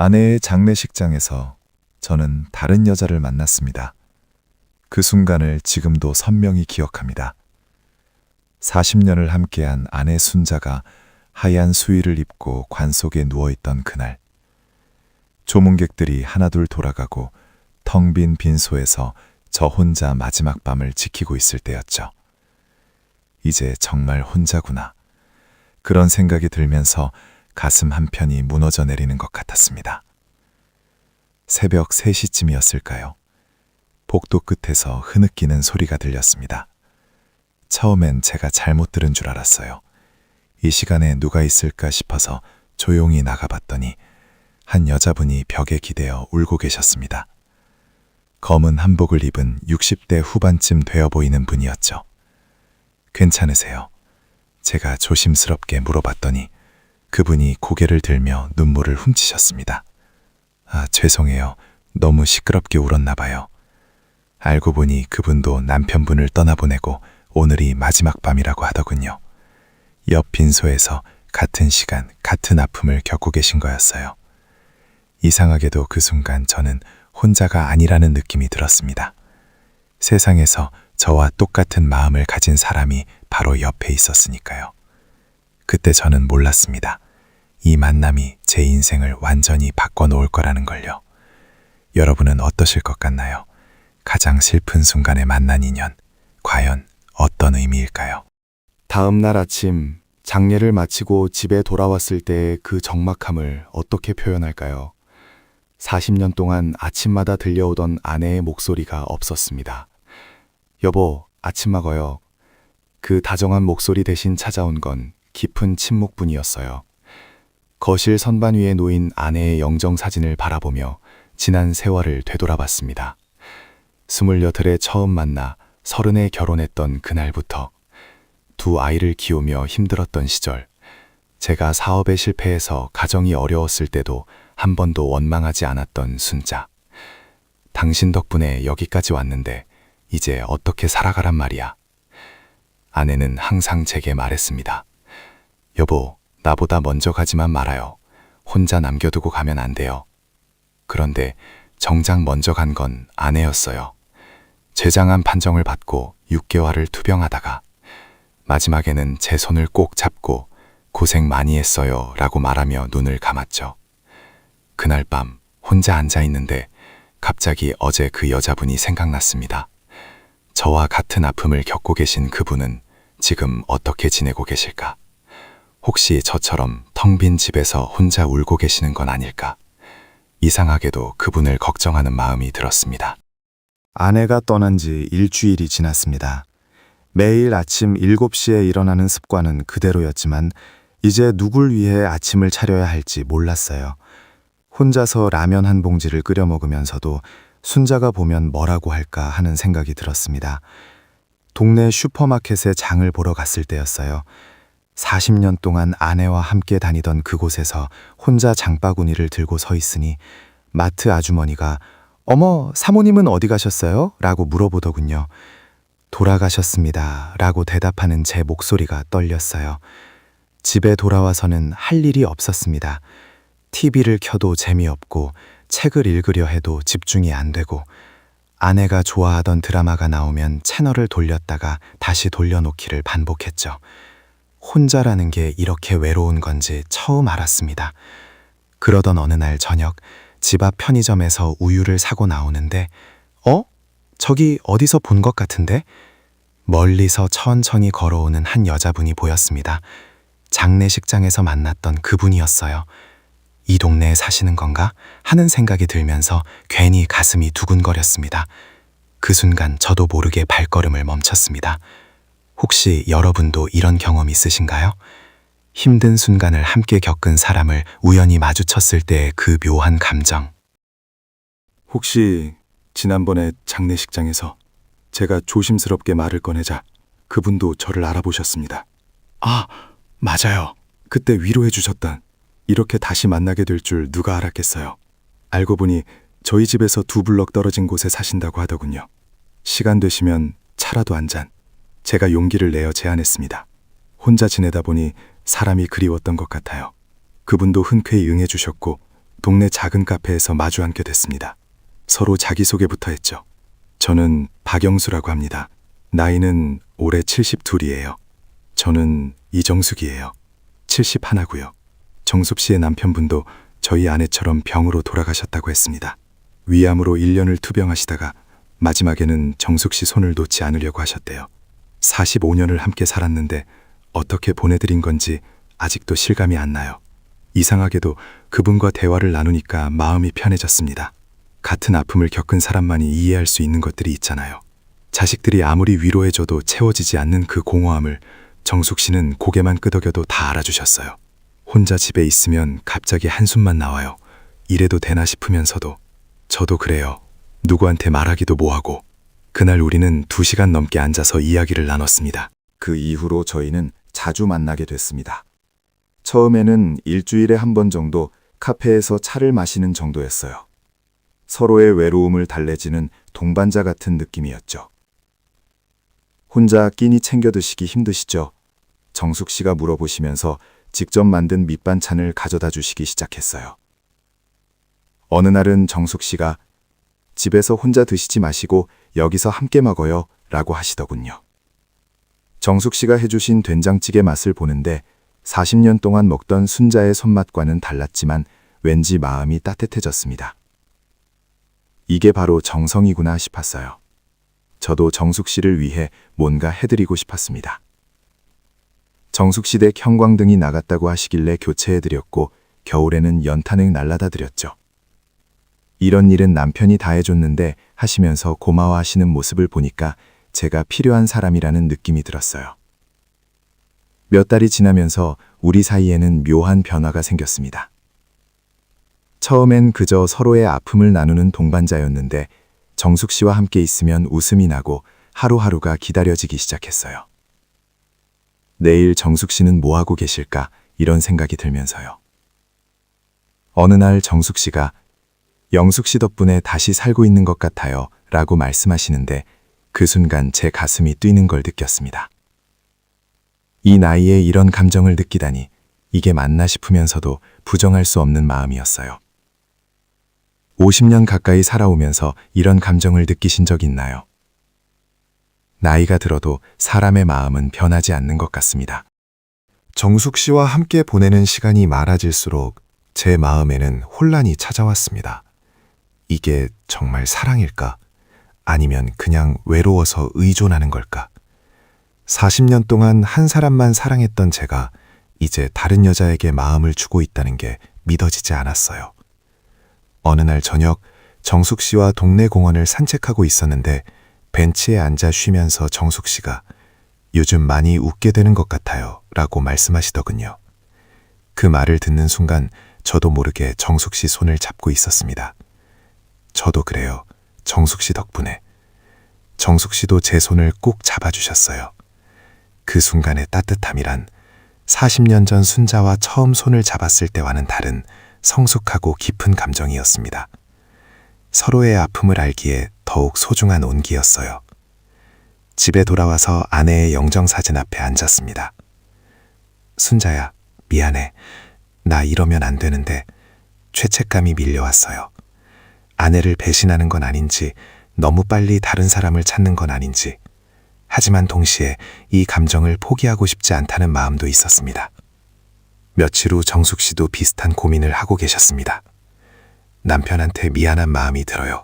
아내의 장례식장에서 저는 다른 여자를 만났습니다. 그 순간을 지금도 선명히 기억합니다. 40년을 함께한 아내 순자가 하얀 수의를 입고 관 속에 누워있던 그날, 조문객들이 하나둘 돌아가고 텅 빈 빈소에서 저 혼자 마지막 밤을 지키고 있을 때였죠. 이제 정말 혼자구나. 그런 생각이 들면서 가슴 한편이 무너져 내리는 것 같았습니다. 새벽 3시쯤이었을까요? 복도 끝에서 흐느끼는 소리가 들렸습니다. 처음엔 제가 잘못 들은 줄 알았어요. 이 시간에 누가 있을까 싶어서 조용히 나가봤더니 한 여자분이 벽에 기대어 울고 계셨습니다. 검은 한복을 입은 60대 후반쯤 되어 보이는 분이었죠. 괜찮으세요? 제가 조심스럽게 물어봤더니 그분이 고개를 들며 눈물을 훔치셨습니다. 죄송해요. 너무 시끄럽게 울었나 봐요. 알고 보니 그분도 남편분을 떠나보내고 오늘이 마지막 밤이라고 하더군요. 옆 빈소에서 같은 시간, 같은 아픔을 겪고 계신 거였어요. 이상하게도 그 순간 저는 혼자가 아니라는 느낌이 들었습니다. 세상에서 저와 똑같은 마음을 가진 사람이 바로 옆에 있었으니까요. 그때 저는 몰랐습니다. 이 만남이 제 인생을 완전히 바꿔놓을 거라는 걸요. 여러분은 어떠실 것 같나요? 가장 슬픈 순간에 만난 인연, 과연 어떤 의미일까요? 다음 날 아침 장례를 마치고 집에 돌아왔을 때의 그 적막함을 어떻게 표현할까요? 40년 동안 아침마다 들려오던 아내의 목소리가 없었습니다. 여보, 아침 먹어요. 그 다정한 목소리 대신 찾아온 건 깊은 침묵뿐이었어요. 거실 선반 위에 놓인 아내의 영정 사진을 바라보며 지난 세월을 되돌아봤습니다. 28에 처음 만나 30에 결혼했던 그날부터 두 아이를 키우며 힘들었던 시절, 제가 사업에 실패해서 가정이 어려웠을 때도 한 번도 원망하지 않았던 순자. 당신 덕분에 여기까지 왔는데 이제 어떻게 살아가란 말이야. 아내는 항상 제게 말했습니다. 여보, 나보다 먼저 가지만 말아요. 혼자 남겨두고 가면 안 돼요. 그런데 정작 먼저 간 건 아내였어요. 쇠장한 판정을 받고 6개월을 투병하다가 마지막에는 제 손을 꼭 잡고 고생 많이 했어요 라고 말하며 눈을 감았죠. 그날 밤 혼자 앉아 있는데 갑자기 어제 그 여자분이 생각났습니다. 저와 같은 아픔을 겪고 계신 그분은 지금 어떻게 지내고 계실까? 혹시 저처럼 텅 빈 집에서 혼자 울고 계시는 건 아닐까? 이상하게도 그분을 걱정하는 마음이 들었습니다. 아내가 떠난 지 일주일이 지났습니다. 매일 아침 7시에 일어나는 습관은 그대로였지만 이제 누굴 위해 아침을 차려야 할지 몰랐어요. 혼자서 라면 한 봉지를 끓여 먹으면서도 순자가 보면 뭐라고 할까 하는 생각이 들었습니다. 동네 슈퍼마켓에 장을 보러 갔을 때였어요. 40년 동안 아내와 함께 다니던 그곳에서 혼자 장바구니를 들고 서 있으니 마트 아주머니가 어머, 사모님은 어디 가셨어요? 라고 물어보더군요. 돌아가셨습니다. 라고 대답하는 제 목소리가 떨렸어요. 집에 돌아와서는 할 일이 없었습니다. TV를 켜도 재미없고 책을 읽으려 해도 집중이 안 되고 아내가 좋아하던 드라마가 나오면 채널을 돌렸다가 다시 돌려놓기를 반복했죠. 혼자라는 게 이렇게 외로운 건지 처음 알았습니다. 그러던 어느 날 저녁 집 앞 편의점에서 우유를 사고 나오는데 저기 어디서 본 것 같은데? 멀리서 천천히 걸어오는 한 여자분이 보였습니다. 장례식장에서 만났던 그분이었어요. 이 동네에 사시는 건가? 하는 생각이 들면서 괜히 가슴이 두근거렸습니다. 그 순간 저도 모르게 발걸음을 멈췄습니다. 혹시 여러분도 이런 경험 있으신가요? 힘든 순간을 함께 겪은 사람을 우연히 마주쳤을 때의 그 묘한 감정. 혹시 지난번에 장례식장에서 제가 조심스럽게 말을 꺼내자 그분도 저를 알아보셨습니다. 맞아요. 그때 위로해 주셨던 이렇게 다시 만나게 될 줄 누가 알았겠어요. 알고 보니 저희 집에서 2블럭 떨어진 곳에 사신다고 하더군요. 시간 되시면 차라도 한 잔. 제가 용기를 내어 제안했습니다. 혼자 지내다 보니 사람이 그리웠던 것 같아요. 그분도 흔쾌히 응해주셨고 동네 작은 카페에서 마주 앉게 됐습니다. 서로 자기소개부터 했죠. 저는 박영수라고 합니다. 나이는 올해 72이에요. 저는 이정숙이에요. 71고요. 정숙 씨의 남편분도 저희 아내처럼 병으로 돌아가셨다고 했습니다. 위암으로 1년을 투병하시다가 마지막에는 정숙 씨 손을 놓지 않으려고 하셨대요. 45년을 함께 살았는데 어떻게 보내드린 건지 아직도 실감이 안 나요. 이상하게도 그분과 대화를 나누니까 마음이 편해졌습니다. 같은 아픔을 겪은 사람만이 이해할 수 있는 것들이 있잖아요. 자식들이 아무리 위로해줘도 채워지지 않는 그 공허함을 정숙 씨는 고개만 끄덕여도 다 알아주셨어요. 혼자 집에 있으면 갑자기 한숨만 나와요. 이래도 되나 싶으면서도 저도 그래요. 누구한테 말하기도 뭐하고. 그날 우리는 2시간 넘게 앉아서 이야기를 나눴습니다. 그 이후로 저희는 자주 만나게 됐습니다. 처음에는 일주일에 한 번 정도 카페에서 차를 마시는 정도였어요. 서로의 외로움을 달래지는 동반자 같은 느낌이었죠. 혼자 끼니 챙겨 드시기 힘드시죠? 정숙 씨가 물어보시면서 직접 만든 밑반찬을 가져다 주시기 시작했어요. 어느 날은 정숙 씨가 집에서 혼자 드시지 마시고 여기서 함께 먹어요 라고 하시더군요. 정숙 씨가 해주신 된장찌개 맛을 보는데 40년 동안 먹던 순자의 손맛과는 달랐지만 왠지 마음이 따뜻해졌습니다. 이게 바로 정성이구나 싶었어요. 저도 정숙 씨를 위해 뭔가 해드리고 싶었습니다. 정숙 씨 댁 형광등이 나갔다고 하시길래 교체해드렸고 겨울에는 연탄을 날라다 드렸죠. 이런 일은 남편이 다 해줬는데 하시면서 고마워하시는 모습을 보니까 제가 필요한 사람이라는 느낌이 들었어요. 몇 달이 지나면서 우리 사이에는 묘한 변화가 생겼습니다. 처음엔 그저 서로의 아픔을 나누는 동반자였는데 정숙 씨와 함께 있으면 웃음이 나고 하루하루가 기다려지기 시작했어요. 내일 정숙 씨는 뭐 하고 계실까 이런 생각이 들면서요. 어느 날 정숙 씨가 영숙 씨 덕분에 다시 살고 있는 것 같아요 라고 말씀하시는데 그 순간 제 가슴이 뛰는 걸 느꼈습니다. 이 나이에 이런 감정을 느끼다니 이게 맞나 싶으면서도 부정할 수 없는 마음이었어요. 50년 가까이 살아오면서 이런 감정을 느끼신 적 있나요? 나이가 들어도 사람의 마음은 변하지 않는 것 같습니다. 정숙 씨와 함께 보내는 시간이 많아질수록 제 마음에는 혼란이 찾아왔습니다. 이게 정말 사랑일까? 아니면 그냥 외로워서 의존하는 걸까? 40년 동안 한 사람만 사랑했던 제가 이제 다른 여자에게 마음을 주고 있다는 게 믿어지지 않았어요. 어느 날 저녁 정숙 씨와 동네 공원을 산책하고 있었는데 벤치에 앉아 쉬면서 정숙 씨가 요즘 많이 웃게 되는 것 같아요 라고 말씀하시더군요. 그 말을 듣는 순간 저도 모르게 정숙 씨 손을 잡고 있었습니다. 저도 그래요. 정숙 씨 덕분에. 정숙 씨도 제 손을 꼭 잡아주셨어요. 그 순간의 따뜻함이란 40년 전 순자와 처음 손을 잡았을 때와는 다른 성숙하고 깊은 감정이었습니다. 서로의 아픔을 알기에 더욱 소중한 온기였어요. 집에 돌아와서 아내의 영정사진 앞에 앉았습니다. 순자야, 미안해. 나 이러면 안 되는데 죄책감이 밀려왔어요. 아내를 배신하는 건 아닌지, 너무 빨리 다른 사람을 찾는 건 아닌지, 하지만 동시에 이 감정을 포기하고 싶지 않다는 마음도 있었습니다. 며칠 후 정숙 씨도 비슷한 고민을 하고 계셨습니다. 남편한테 미안한 마음이 들어요.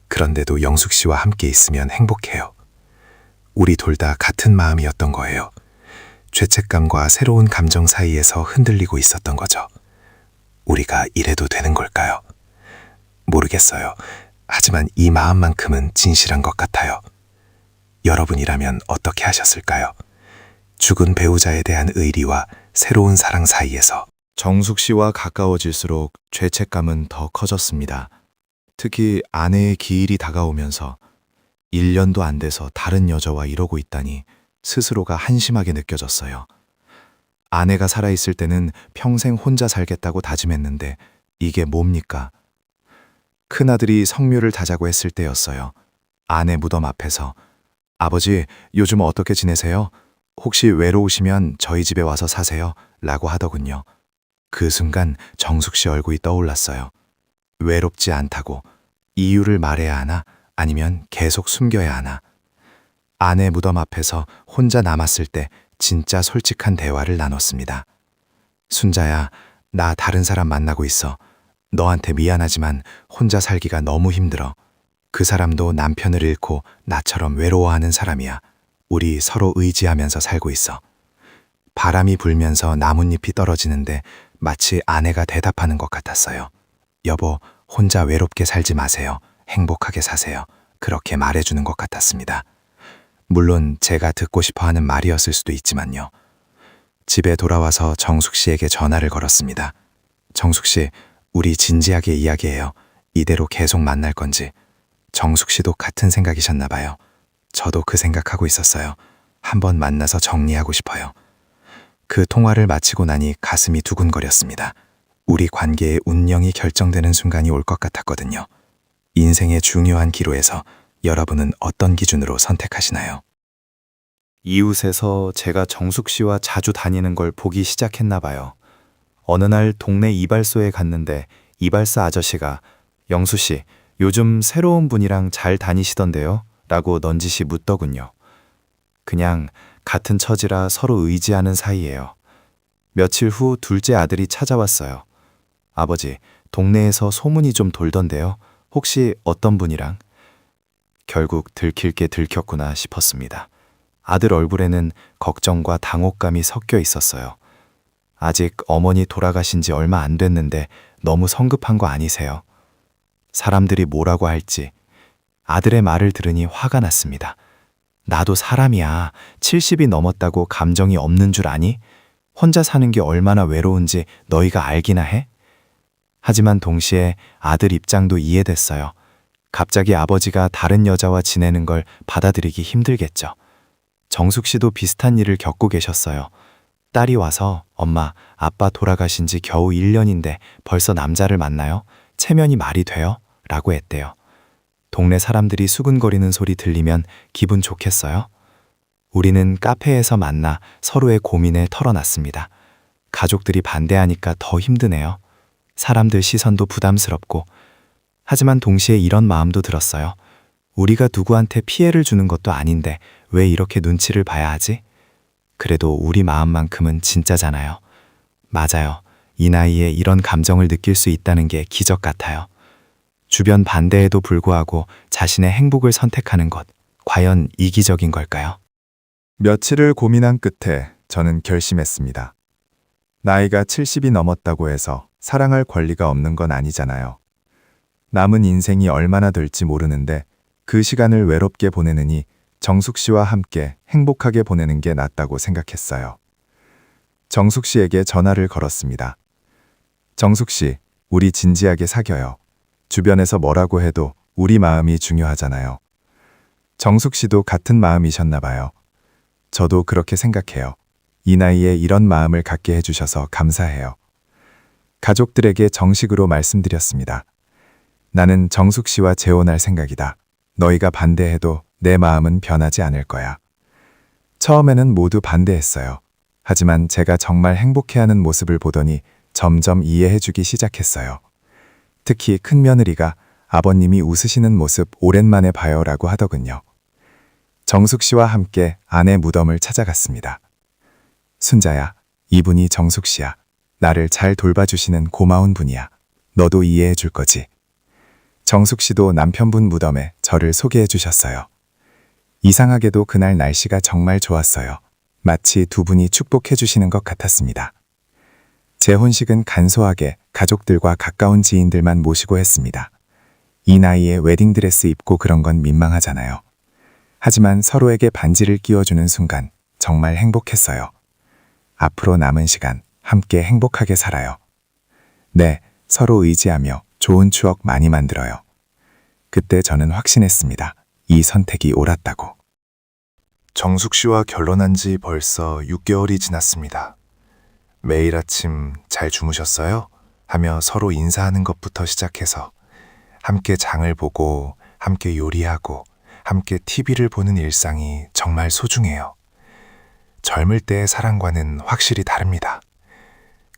그런데도 영숙 씨와 함께 있으면 행복해요. 우리 둘 다 같은 마음이었던 거예요. 죄책감과 새로운 감정 사이에서 흔들리고 있었던 거죠. 우리가 이래도 되는 걸까요? 모르겠어요. 하지만 이 마음만큼은 진실한 것 같아요. 여러분이라면 어떻게 하셨을까요? 죽은 배우자에 대한 의리와 새로운 사랑 사이에서 정숙 씨와 가까워질수록 죄책감은 더 커졌습니다. 특히 아내의 기일이 다가오면서 1년도 안 돼서 다른 여자와 이러고 있다니 스스로가 한심하게 느껴졌어요. 아내가 살아있을 때는 평생 혼자 살겠다고 다짐했는데 이게 뭡니까? 큰아들이 성묘를 다자고 했을 때였어요. 아내 무덤 앞에서 아버지, 요즘 어떻게 지내세요? 혹시 외로우시면 저희 집에 와서 사세요? 라고 하더군요. 그 순간 정숙 씨 얼굴이 떠올랐어요. 외롭지 않다고 이유를 말해야 하나 아니면 계속 숨겨야 하나. 아내 무덤 앞에서 혼자 남았을 때 진짜 솔직한 대화를 나눴습니다. 순자야, 나 다른 사람 만나고 있어. 너한테 미안하지만 혼자 살기가 너무 힘들어. 그 사람도 남편을 잃고 나처럼 외로워하는 사람이야. 우리 서로 의지하면서 살고 있어. 바람이 불면서 나뭇잎이 떨어지는데 마치 아내가 대답하는 것 같았어요. 여보, 혼자 외롭게 살지 마세요. 행복하게 사세요. 그렇게 말해주는 것 같았습니다. 물론 제가 듣고 싶어 하는 말이었을 수도 있지만요. 집에 돌아와서 정숙 씨에게 전화를 걸었습니다. 정숙 씨, 우리 진지하게 이야기해요. 이대로 계속 만날 건지. 정숙 씨도 같은 생각이셨나 봐요. 저도 그 생각하고 있었어요. 한번 만나서 정리하고 싶어요. 그 통화를 마치고 나니 가슴이 두근거렸습니다. 우리 관계의 운명이 결정되는 순간이 올 것 같았거든요. 인생의 중요한 기로에서 여러분은 어떤 기준으로 선택하시나요? 이웃에서 제가 정숙 씨와 자주 다니는 걸 보기 시작했나 봐요. 어느 날 동네 이발소에 갔는데 이발사 아저씨가 영수 씨, 요즘 새로운 분이랑 잘 다니시던데요? 라고 넌지시 묻더군요. 그냥 같은 처지라 서로 의지하는 사이예요. 며칠 후 둘째 아들이 찾아왔어요. 아버지, 동네에서 소문이 좀 돌던데요. 혹시 어떤 분이랑? 결국 들킬 게 들켰구나 싶었습니다. 아들 얼굴에는 걱정과 당혹감이 섞여 있었어요. 아직 어머니 돌아가신 지 얼마 안 됐는데 너무 성급한 거 아니세요? 사람들이 뭐라고 할지. 아들의 말을 들으니 화가 났습니다. 나도 사람이야. 70이 넘었다고 감정이 없는 줄 아니? 혼자 사는 게 얼마나 외로운지 너희가 알기나 해? 하지만 동시에 아들 입장도 이해됐어요. 갑자기 아버지가 다른 여자와 지내는 걸 받아들이기 힘들겠죠. 정숙 씨도 비슷한 일을 겪고 계셨어요. 딸이 와서 엄마, 아빠 돌아가신 지 겨우 1년인데 벌써 남자를 만나요? 체면이 말이 돼요? 라고 했대요. 동네 사람들이 수근거리는 소리 들리면 기분 좋겠어요? 우리는 카페에서 만나 서로의 고민을 털어놨습니다. 가족들이 반대하니까 더 힘드네요. 사람들 시선도 부담스럽고. 하지만 동시에 이런 마음도 들었어요. 우리가 누구한테 피해를 주는 것도 아닌데 왜 이렇게 눈치를 봐야 하지? 그래도 우리 마음만큼은 진짜잖아요. 맞아요. 이 나이에 이런 감정을 느낄 수 있다는 게 기적 같아요. 주변 반대에도 불구하고 자신의 행복을 선택하는 것, 과연 이기적인 걸까요? 며칠을 고민한 끝에 저는 결심했습니다. 나이가 70이 넘었다고 해서 사랑할 권리가 없는 건 아니잖아요. 남은 인생이 얼마나 될지 모르는데 그 시간을 외롭게 보내느니 정숙 씨와 함께 행복하게 보내는 게 낫다고 생각했어요. 정숙 씨에게 전화를 걸었습니다. 정숙 씨, 우리 진지하게 사겨요. 주변에서 뭐라고 해도 우리 마음이 중요하잖아요. 정숙 씨도 같은 마음이셨나 봐요. 저도 그렇게 생각해요. 이 나이에 이런 마음을 갖게 해주셔서 감사해요. 가족들에게 정식으로 말씀드렸습니다. 나는 정숙 씨와 재혼할 생각이다. 너희가 반대해도 내 마음은 변하지 않을 거야. 처음에는 모두 반대했어요. 하지만 제가 정말 행복해하는 모습을 보더니 점점 이해해주기 시작했어요. 특히 큰며느리가 아버님이 웃으시는 모습 오랜만에 봐요라고 하더군요. 정숙 씨와 함께 아내 무덤을 찾아갔습니다. 순자야, 이분이 정숙 씨야. 나를 잘 돌봐주시는 고마운 분이야. 너도 이해해 줄 거지? 정숙 씨도 남편분 무덤에 저를 소개해 주셨어요. 이상하게도 그날 날씨가 정말 좋았어요. 마치 두 분이 축복해 주시는 것 같았습니다. 재혼식은 간소하게 가족들과 가까운 지인들만 모시고 했습니다. 이 나이에 웨딩드레스 입고 그런 건 민망하잖아요. 하지만 서로에게 반지를 끼워주는 순간 정말 행복했어요. 앞으로 남은 시간 함께 행복하게 살아요. 네, 서로 의지하며 좋은 추억 많이 만들어요. 그때 저는 확신했습니다. 이 선택이 옳았다고. 정숙 씨와 결혼한 지 벌써 6개월이 지났습니다. 매일 아침 잘 주무셨어요? 하며 서로 인사하는 것부터 시작해서 함께 장을 보고 함께 요리하고 함께 TV를 보는 일상이 정말 소중해요. 젊을 때의 사랑과는 확실히 다릅니다.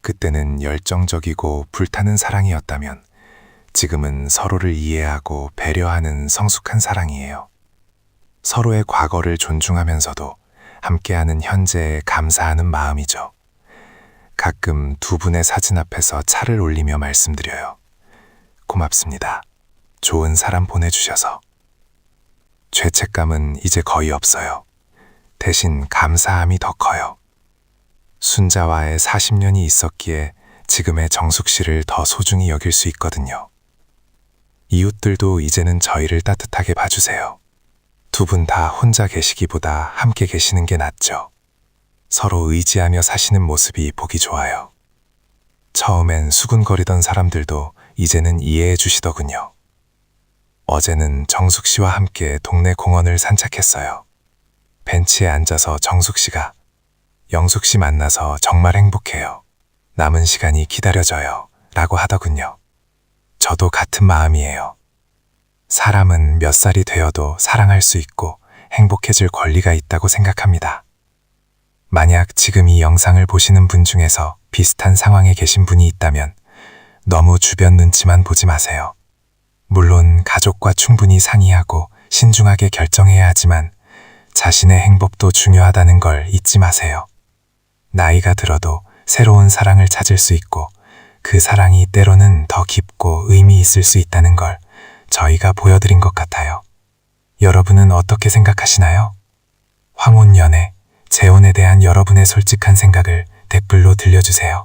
그때는 열정적이고 불타는 사랑이었다면 지금은 서로를 이해하고 배려하는 성숙한 사랑이에요. 서로의 과거를 존중하면서도 함께하는 현재에 감사하는 마음이죠. 가끔 두 분의 사진 앞에서 차를 올리며 말씀드려요. 고맙습니다. 좋은 사람 보내주셔서. 죄책감은 이제 거의 없어요. 대신 감사함이 더 커요. 순자와의 40년이 있었기에 지금의 정숙 씨를 더 소중히 여길 수 있거든요. 이웃들도 이제는 저희를 따뜻하게 봐주세요. 두 분 다 혼자 계시기보다 함께 계시는 게 낫죠. 서로 의지하며 사시는 모습이 보기 좋아요. 처음엔 수군거리던 사람들도 이제는 이해해 주시더군요. 어제는 정숙 씨와 함께 동네 공원을 산책했어요. 벤치에 앉아서 정숙 씨가 영숙 씨 만나서 정말 행복해요. 남은 시간이 기다려져요. 라고 하더군요. 저도 같은 마음이에요. 사람은 몇 살이 되어도 사랑할 수 있고 행복해질 권리가 있다고 생각합니다. 만약 지금 이 영상을 보시는 분 중에서 비슷한 상황에 계신 분이 있다면 너무 주변 눈치만 보지 마세요. 물론 가족과 충분히 상의하고 신중하게 결정해야 하지만 자신의 행복도 중요하다는 걸 잊지 마세요. 나이가 들어도 새로운 사랑을 찾을 수 있고 그 사랑이 때로는 더 깊고 의미 있을 수 있다는 걸 저희가 보여드린 것 같아요. 여러분은 어떻게 생각하시나요? 황혼연애, 재혼에 대한 여러분의 솔직한 생각을 댓글로 들려주세요.